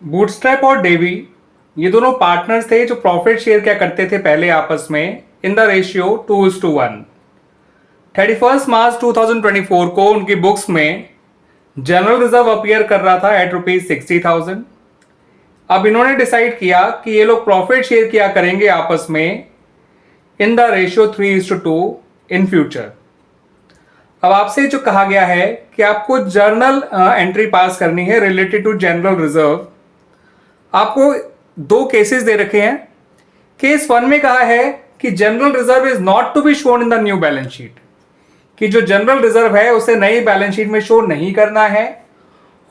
Bootstrap और Davy ये दोनों पार्टनर्स थे जो प्रॉफिट शेयर क्या करते थे पहले आपस में इन द रेशियो 2:1। 31 मार्च 2024 को उनकी बुक्स में जनरल रिजर्व अपीयर कर रहा था एट ₹60,000। अब इन्होंने डिसाइड किया कि ये लोग प्रॉफिट शेयर किया करेंगे आपस में in the ratio 3:2 in future. अब आपसे जो कहा गया है कि आपको जर्नल एंट्री पास करनी है रिलेटेड टू जनरल रिजर्व। आपको दो केसेस दे रखे हैं। केस 1 में कहा है कि general reserve is not to be shown in the new balance sheet, कि जो जनरल रिजर्व है उसे नई बैलेंस शीट में शो नहीं करना है।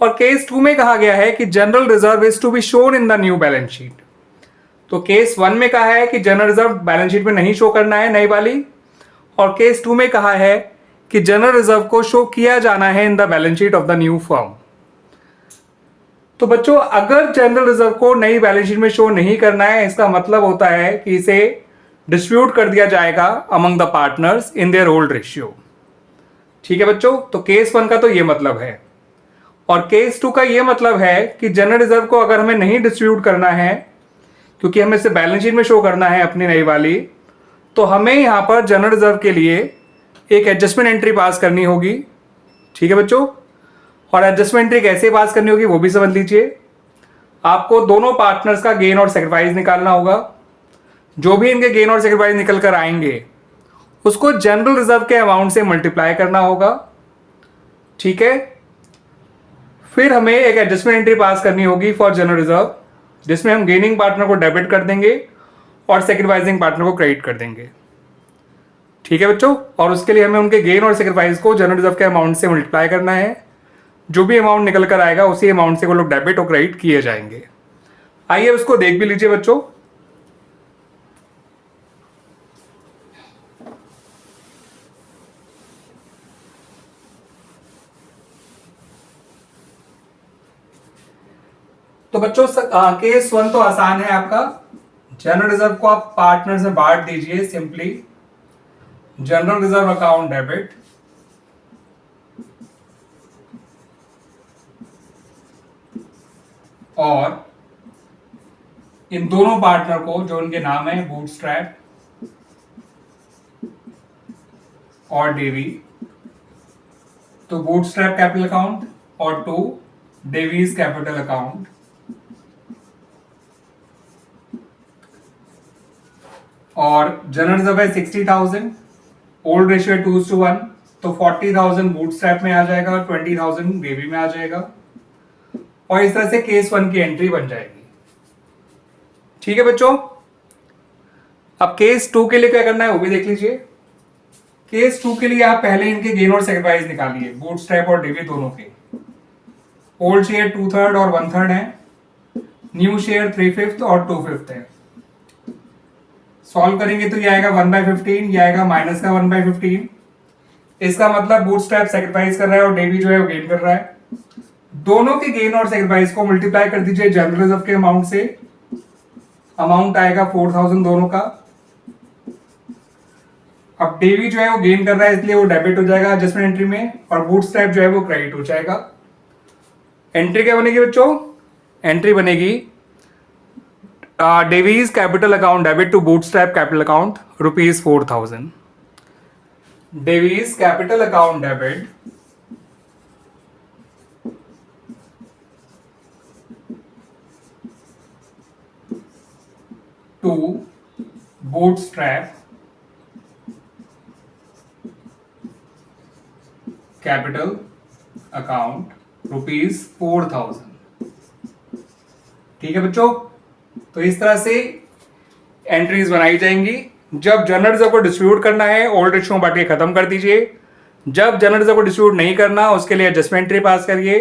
और केस 2 में कहा गया है कि general reserve is to be shown in the new balance sheet. तो केस 1 में कहा है कि जनरल रिजर्व बैलेंस शीट में नहीं शो करना है नई वाली, और केस 2 में कहा है कि जनरल रिजर्व को शो किया जाना है in the balance sheet of the new firm. तो बच्चों, अगर जनरल रिजर्व को नई बैलेंस शीट में शो नहीं करना है, इसका मतलब होता है कि इसे डिस्ट्रीब्यूट कर दिया जाएगा among the partners in their old ratio. ठीक है बच्चों, तो केस 1 का तो ये मतलब है। और केस 2 का ये मतलब है कि जनरल रिजर्व को अगर हमें नहीं डिस्ट्रीब्यूट करना है, क्योंकि हमें इसे बैलेंस शीट में शो करना है अपनी नई वाली, तो हमें यहां पर जनरल रिजर्व के लिए एक एडजस्टमेंट एंट्री पास करनी होगी। ठीक है बच्चों, और एडजस्टमेंट एंट्री कैसे पास करनी होगी वो भी समझ लीजिए। आपको दोनों पार्टनर्स का गेन और सेक्रीफाइस निकालना होगा। जो भी इनके गेन और सेक्रीफाइस निकल कर आएंगे उसको जनरल रिजर्व के अमाउंट से मल्टीप्लाई करना होगा। ठीक है, फिर हमें एक एडजस्टमेंट एंट्री पास करनी होगी फॉर जनरल रिजर्व, जिसमें हम गेनिंग पार्टनर को डेबिट कर देंगे और सेक्रीफाइसिंग पार्टनर को क्रेडिट कर देंगे। ठीक है बच्चों, और उसके लिए हमें उनके गेन और सेक्रीफाइस को जनरल रिजर्व के अमाउंट से मल्टीप्लाई करना है। जो भी अमाउंट निकल कर आएगा उसी अमाउंट से वो लोग डेबिट और क्रेडिट किए जाएंगे। आइए उसको देख भी लीजिए बच्चों। तो बच्चों केस 1 तो आसान है आपका। जनरल रिजर्व को आप पार्टनर्स में बांट दीजिए simply. General reserve account debit और इन दोनों पार्टनर को जो उनके नाम है बूटस्ट्रैप और डेवी, तो बूटस्ट्रैप कैपिटल अकाउंट और 2 डेवीज कैपिटल अकाउंट। और जनरल रिजर्व है 60,000, ओल्ड रेशियो है 2:1, तो 40,000 बूटस्ट्रैप में आ जाएगा, 20,000 डेवी में आ जाएगा, और इस तरह से केस 1 की एंट्री बन जाएगी। ठीक है बच्चों, अब केस 2 के लिए क्या करना है वो भी देख लीजिए। केस 2 के लिए आप पहले इनके गेन और सेक्रीफाइस निकालिए, बूटस्ट्रैप और डेवी दोनों के। ओल्ड शेयर 2/3 और 1/3 है, न्यू शेयर 3/5 और 2/5 है। सॉल्व करेंगे तो ये आएगा 1/15, ये आएगा माइनस का 1/15। इसका मतलब बूटस्ट्रैप सेक्रीफाइस कर रहा है और डेवी जो है वो गेन कर रहा है। दोनों के गेन और सेक्रीफाइस को मल्टीप्लाई कर दीजिए जनरल रिजर्व के अमाउंट से। अमाउंट आएगा 4,000 दोनों का। अब डेवी जो है वो गेन कर रहा है इसलिए वो डेबिट हो जाएगा एडजस्टमेंट एंट्री में, और बूटस्ट्रैप जो है वो क्रेडिट हो जाएगा। एंट्री क्या बनेगी बच्चों? एंट्री बनेगी Davies capital account debit to bootstrap capital account ₹4,000। Davies capital account debit to bootstrap capital account ₹4,000। ठीक है बच्चों, तो इस तरह से एंट्रीज बनाई जाएंगी। जब जनरल रिजर्व को डिस्ट्रीब्यूट करना है ओल्ड रेशियो में बांट के खत्म कर दीजिए। जब जनरल रिजर्व को डिस्ट्रीब्यूट नहीं करना उसके लिए एडजस्टमेंट एंट्री पास करिए।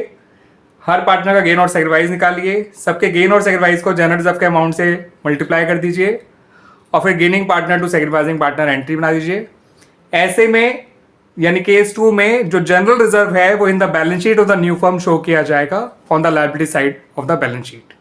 हर पार्टनर का गेन और सेक्रीफाइस निकालिए, सबके गेन और सेक्रीफाइस को जनरल रिजर्व के अमाउंट से मल्टीप्लाई कर दीजिए, और फिर gaining partner to sacrificing partner entry बना दीजिए। ऐसे में यानी केस 2 में जो जनरल रिजर्व है वो in the balance sheet of the new firm show किया जाएगा on the liability side of the balance sheet.